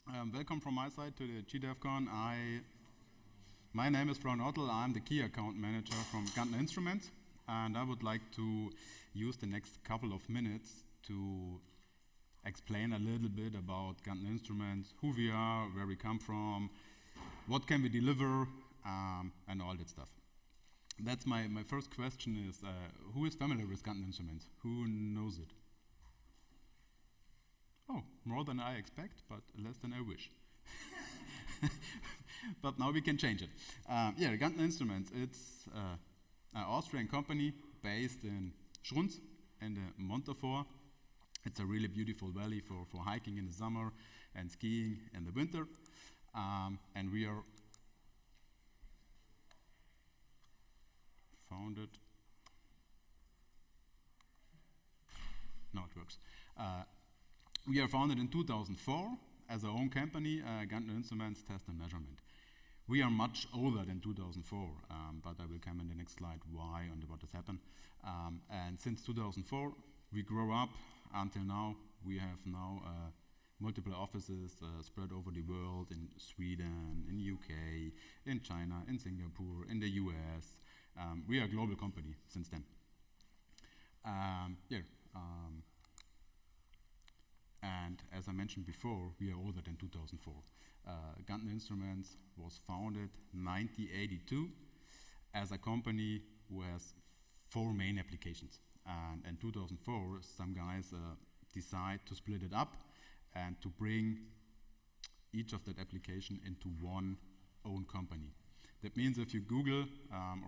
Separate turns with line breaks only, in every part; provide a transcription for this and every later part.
Welcome from my side to the GDevCon. My name is Frank Ottel. I'm the key account manager from Gantner Instruments, and I would like to use the next couple of minutes to explain a little bit about Gantner Instruments, who we are, where we come from, what can we deliver, and all that stuff. That's my first question is, who is familiar with Gantner Instruments? Who knows it? Oh, more than I expect, but less than I wish. But now we can change it. Gantner Instruments, it's an Austrian company based in Schrunz in the Montafor. It's a really beautiful valley for hiking in the summer and skiing in the winter. And we are founded. No, it works. We are founded in 2004 as our own company, Gantner Instruments Test and Measurement. We are much older than 2004, but I will come in the next slide why and what has happened. And since 2004, we grow up until now. We have now multiple offices spread over the world in Sweden, in UK, in China, in Singapore, in the US. We are a global company since then. And as I mentioned before, we are older than 2004. Gantner Instruments was founded 1982 as a company who has 4 main applications. And in 2004, some guys decide to split it up and to bring each of that application into one own company. That means if you Google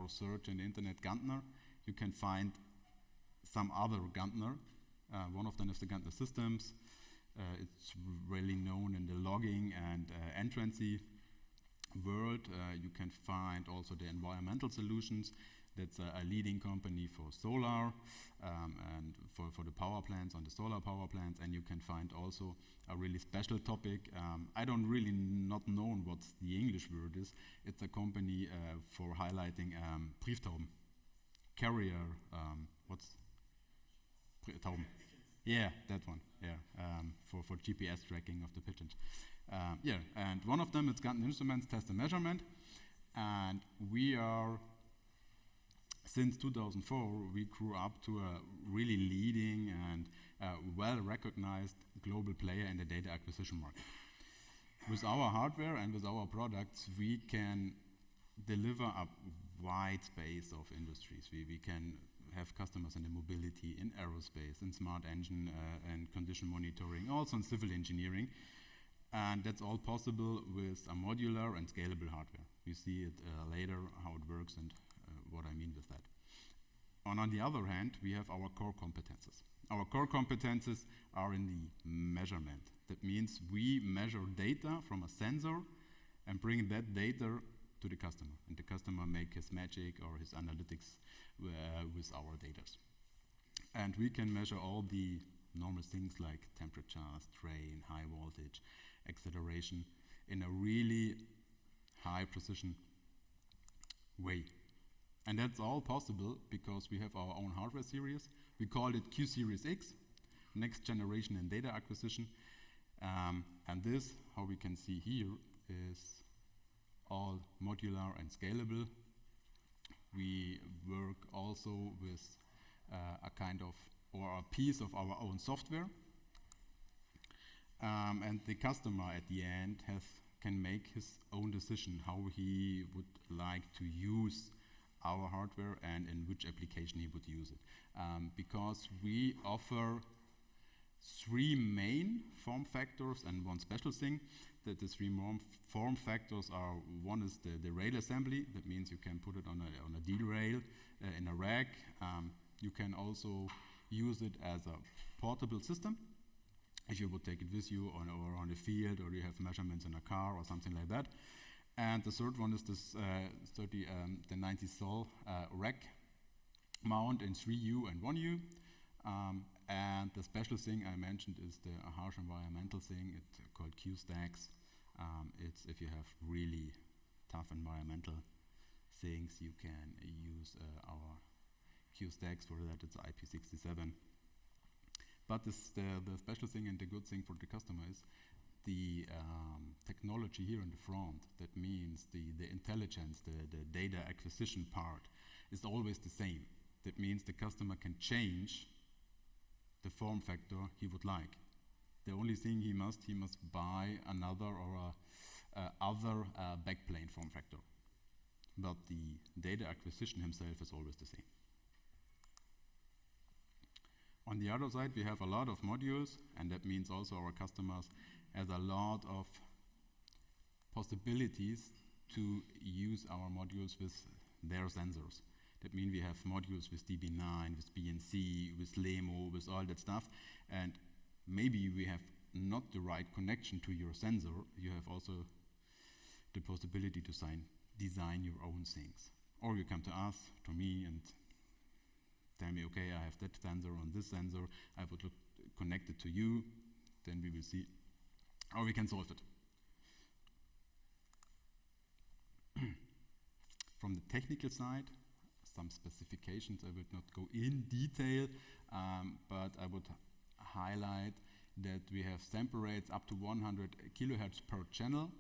or search in the internet Gantner, you can find some other Gantner. One of them is the Gantner Systems. It's really known in the logging and entrancy world. You can find also the environmental solutions. That's a leading company for solar and for the power plants on the solar power plants. And you can find also a really special topic. I don't really not know what the English word is. It's a company for highlighting Brieftauben. Carrier, what's Tauben? Yeah, that one. Yeah, for GPS tracking of the pigeons. And one of them is Gantner Instruments Test and Measurement, and we are since 2004 we grew up to a really leading and well-recognized global player in the data acquisition market. With our hardware and with our products, we can deliver a wide space of industries. We can have customers in the mobility, in aerospace, in smart engine and condition monitoring, also in civil engineering. And that's all possible with a modular and scalable hardware. We see it later how it works and what I mean with that. And on the other hand, we have our core competences. Our core competences are in the measurement. That means we measure data from a sensor and bring that data to the customer, and the customer make his magic or his analytics with our data. And we can measure all the normal things like temperature, strain, high voltage, acceleration in a really high precision way. And that's all possible because we have our own hardware series. We call it Q Series X, next generation in data acquisition. And this, how we can see here, is all modular and scalable. We work also with a kind of, or a piece of our own software. And the customer at the end can make his own decision how he would like to use our hardware and in which application he would use it. Because we offer 3 main form factors and 1 special thing. That the 3 form factors are, one is the rail assembly. That means you can put it on a D rail in a rack. You can also use it as a portable system if you would take it with you or on the field, or you have measurements in a car or something like that. And the third one is this the 90 sol rack mount in 3U and 1U. And the special thing I mentioned is the harsh environmental thing. It's called Q stacks. It's if you have really tough environmental things, you can use our Q stacks. For that, it's IP67. But the special thing and the good thing for the customer is the technology here in the front, that means the intelligence, the data acquisition part, is always the same. That means the customer can change the form factor he would like. The only thing he must buy another or other backplane form factor. But the data acquisition himself is always the same. On the other side, we have a lot of modules, and that means also our customers has a lot of possibilities to use our modules with their sensors. That means we have modules with DB9, with BNC, with LEMO, with all that stuff, and maybe we have not the right connection to your sensor. You have also the possibility to design your own things. Or you come to us, to me, and tell me, okay, I have that sensor on this sensor, I would connect it to you, then we will see how we can solve it. From the technical side, some specifications, I would not go in detail, but I would highlight that we have sample rates up to 100 kilohertz per channel,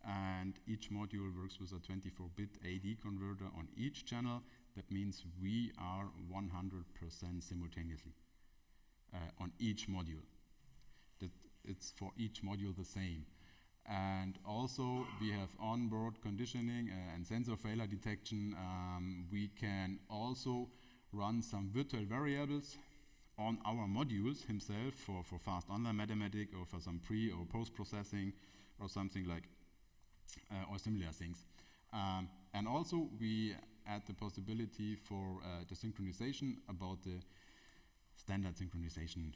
and each module works with a 24-bit AD converter on each channel. That means we are 100% simultaneously on each module. That it's for each module the same. And also we have onboard conditioning and sensor failure detection. We can also run some virtual variables on our modules himself for fast online mathematics or for some pre or post processing or something like or similar things. And also we add the possibility for the synchronization about the standard synchronization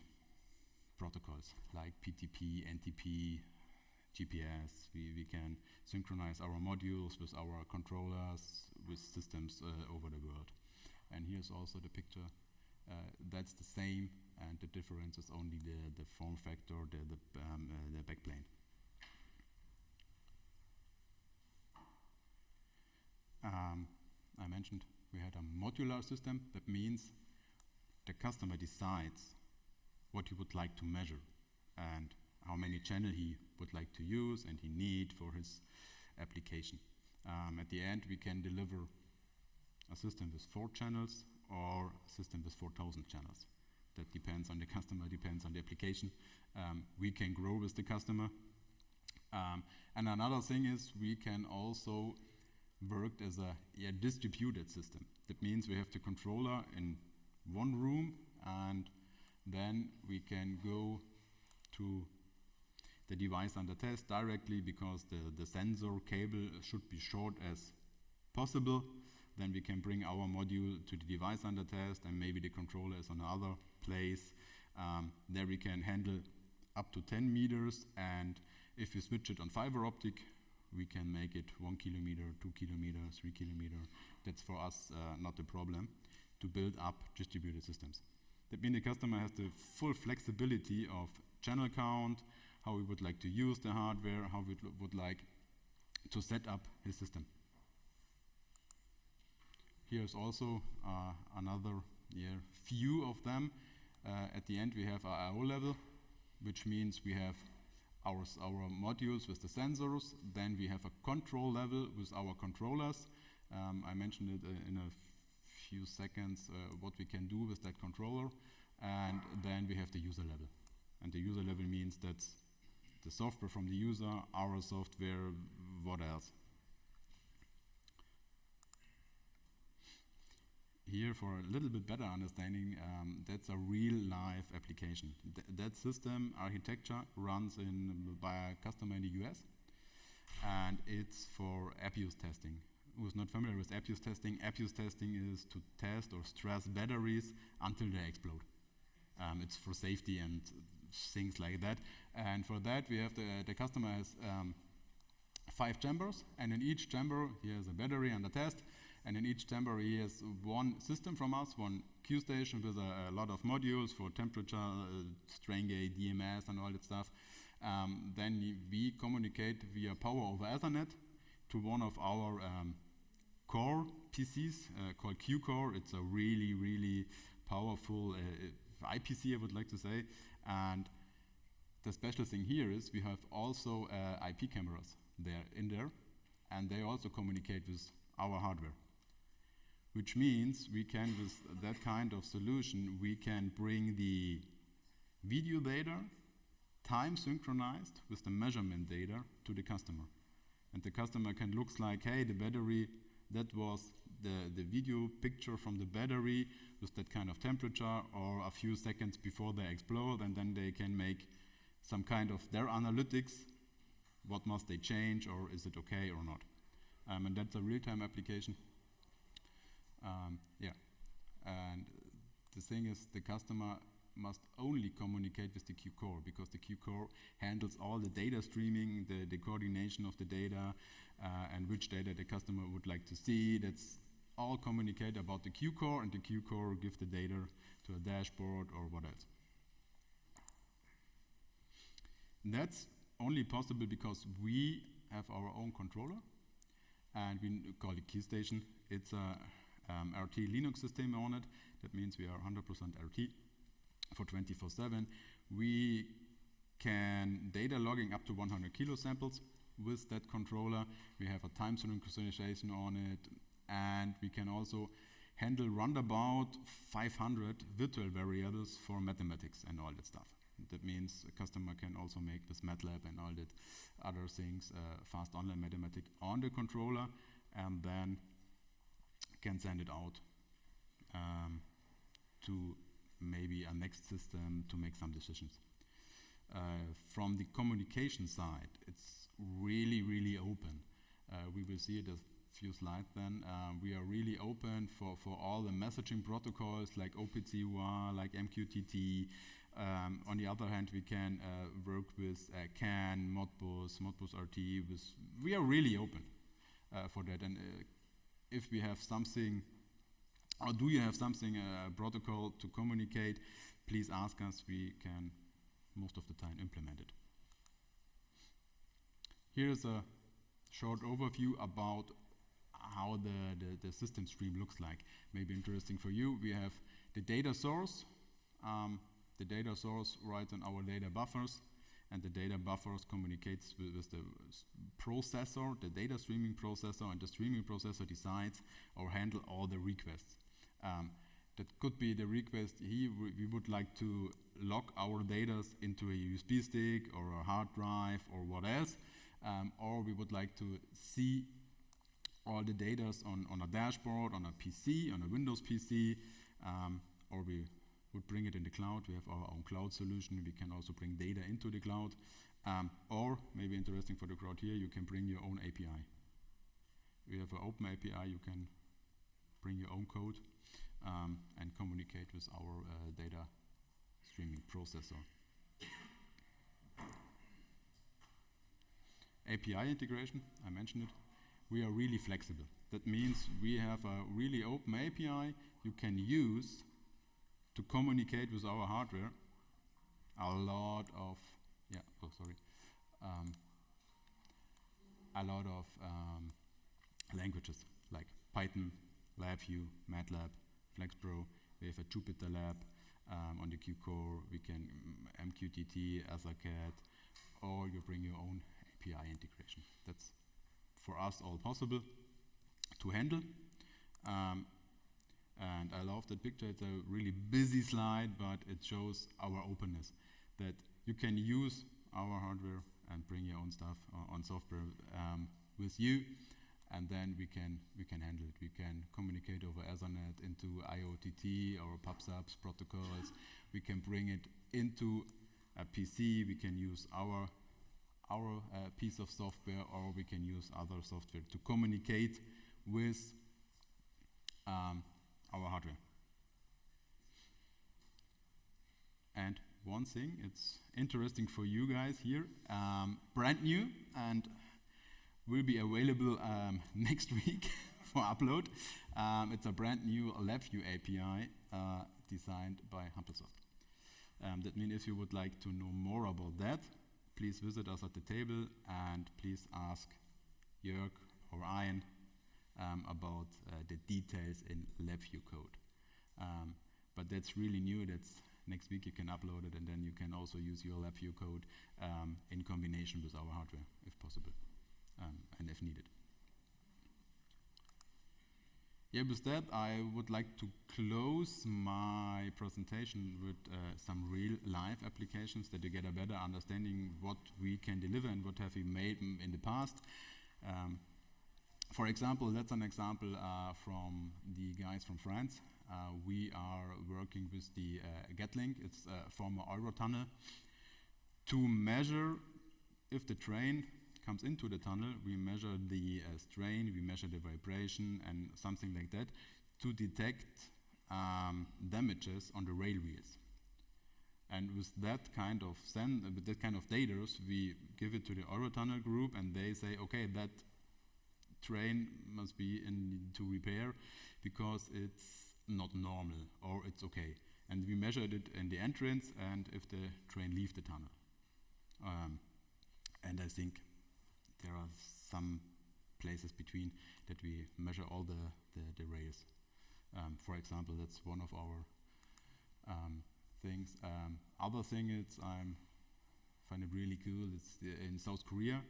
protocols like PTP, NTP, GPS. We can synchronize our modules with our controllers, with systems over the world. And here's also the picture. That's the same, and the difference is only the form factor, the backplane. I mentioned we had a modular system. That means the customer decides what he would like to measure and how many channels he would like to use and he need for his application. At the end, we can deliver a system with 4 channels or a system with 4,000 channels. That depends on the customer, depends on the application. We can grow with the customer. And another thing is we can also work as a distributed system. That means we have the controller in one room, and then we can go to the device under test directly because the sensor cable should be short as possible. Then we can bring our module to the device under test, and maybe the controller is on another place. There we can handle up to 10 meters, and if you switch it on fiber optic, we can make it 1 kilometer, 2 kilometers, 3 kilometers. That's for us not a problem to build up distributed systems. That means the customer has the full flexibility of channel count, how we would like to use the hardware, how we would like to set up his system. Here's also another few of them. At the end we have our I/O level, which means we have our modules with the sensors. Then we have a control level with our controllers. I mentioned it in a few seconds what we can do with that controller. And then we have the user level. And the user level means that's the software from the user, our software, what else. Here, for a little bit better understanding, that's a real-life application. That system architecture runs by a customer in the US, and it's for abuse testing. Who's not familiar with abuse testing? Abuse testing is to test or stress batteries until they explode. It's for safety and things like that. And for that, we have the customer has 5 chambers, and in each chamber he has a battery under test. And in each chamber he has one system from us, one Q station with a lot of modules for temperature, strain gauge, DMS and all that stuff. Then we communicate via power over Ethernet to one of our core PCs called Q Core. It's a really, really powerful IPC, I would like to say. And the special thing here is we have also IP cameras in there, and they also communicate with our hardware. Which means we can, with that kind of solution, we can bring the video data time synchronized with the measurement data to the customer. And the customer can look like, hey, the battery, that was the video picture from the battery with that kind of temperature, or a few seconds before they explode, and then they can make some kind of their analytics. What must they change, or is it okay or not? And that's a real-time application. And the thing is, the customer must only communicate with the Q core, because the Q core handles all the data streaming, the coordination of the data, and which data the customer would like to see. That's all communicate about the Q core, and the Q core give the data to a dashboard or what else. And that's only possible because we have our own controller, and we call it Key Station. It's a RT Linux system on it. That means we are 100% RT for 24/7. We can data logging up to 100 kilo samples with that controller. We have a time synchronization on it, and we can also handle round about 500 virtual variables for mathematics and all that stuff. That means a customer can also make this MATLAB and all that other things, fast online mathematics on the controller, and then can send it out to maybe a next system to make some decisions. From the communication side, it's really, really open. We will see it a few slides then. We are really open for all the messaging protocols like OPC-UA, like MQTT. On the other hand, we can work with CAN, Modbus, Modbus RT. We are really open for that. And if we have something, or do you have something, protocol to communicate, please ask us. We can most of the time implement it. Here's a short overview about how the system stream looks like. Maybe interesting for you. We have the data source. The data source writes on our data buffers, and the data buffers communicates with the processor, the data streaming processor, and the streaming processor decides or handle all the requests. That could be the request here. We would like to log our data into a USB stick or a hard drive or what else, or we would like to see all the data on a dashboard, on a PC, on a Windows PC, or we would bring it in the cloud. We have our own cloud solution. We can also bring data into the cloud. Or maybe interesting for the crowd here, you can bring your own API. We have an open API. You can bring your own code and communicate with our data streaming processor. API integration, I mentioned it. We are really flexible. That means we have a really open API you can use to communicate with our hardware. A lot of languages like Python, LabVIEW, MATLAB, FlexPro. We have a Jupyter Lab on the Q core. We can MQTT, ASACAD, or you bring your own API integration. That's for us all possible to handle. And I love that picture. It's a really busy slide, but it shows our openness, that you can use our hardware and bring your own stuff on software with you, and then we can handle it. We can communicate over Ethernet into IOTT or PubSubs protocols. We can bring it into a PC. We can use our piece of software, or we can use other software to communicate with our hardware. And one thing, it's interesting for you guys here, brand new and will be available next week for upload. It's a brand new LabVIEW API designed by Hampelsoft. That means if you would like to know more about that, please visit us at the table and please ask Jörg or Ian about the details in LabVIEW code. But that's really new. Next week you can upload it, and then you can also use your LabVIEW code in combination with our hardware, if possible, and if needed. Yeah, with that, I would like to close my presentation with some real life applications that you get a better understanding what we can deliver and what have we made in the past. For example, that's an example from the guys from France. We are working with the GetLink, it's a former Eurotunnel, to measure if the train comes into the tunnel. We measure the strain, we measure the vibration and something like that to detect damages on the rail wheels. And with that kind of data, we give it to the Eurotunnel group, and they say, okay, that train must be to repair because it's not normal or it's okay. And we measured it in the entrance and if the train leaves the tunnel. And I think there are some places between that we measure all the rails. For example, that's one of our things. Other thing is I find it really cool. It's in South Korea.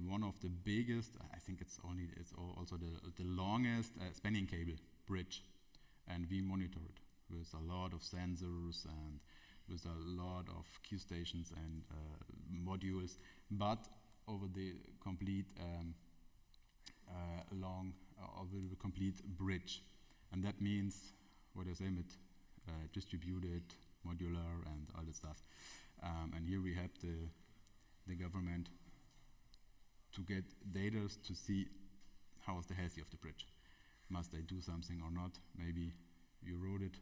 One of the biggest, I think it's also the longest spanning cable bridge, and we monitor it with a lot of sensors and with a lot of Q stations and modules, but over the complete complete bridge, and that means what I say with distributed, modular, and all that stuff. And here we have the government to get data to see how is the health of the bridge. Must they do something or not? Maybe you rode it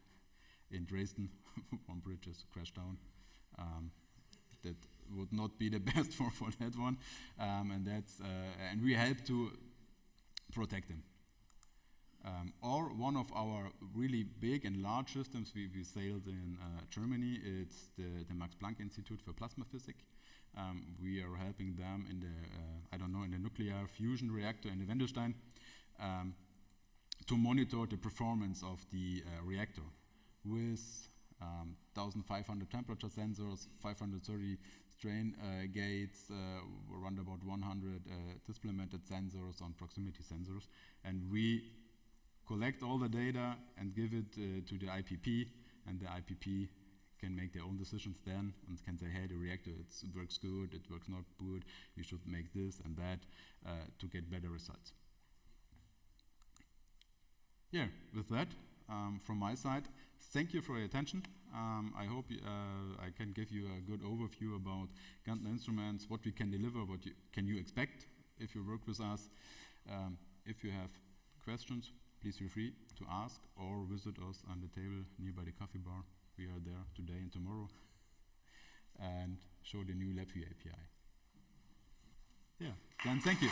in Dresden, one bridge has crashed down. That would not be the best for that one, and we help to protect them. Or one of our really big and large systems we sailed in Germany, it's the Max Planck Institute for Plasma Physics. We are helping them in the nuclear fusion reactor in the Wendelstein to monitor the performance of the reactor with 1,500 temperature sensors, 530 strain gates, around about 100 displemented sensors on proximity sensors, and we collect all the data and give it to the IPP, and the IPP can make their own decisions then and can say, hey, the reactor works good, it works not good, we should make this and that to get better results. Yeah, with that, from my side, thank you for your attention. I hope I can give you a good overview about Gantner Instruments, what we can deliver, what can you expect if you work with us. If you have questions, please feel free to ask or visit us on the table nearby the coffee bar. We are there today and tomorrow, and show the new LabVIEW API. Yeah, then thank you.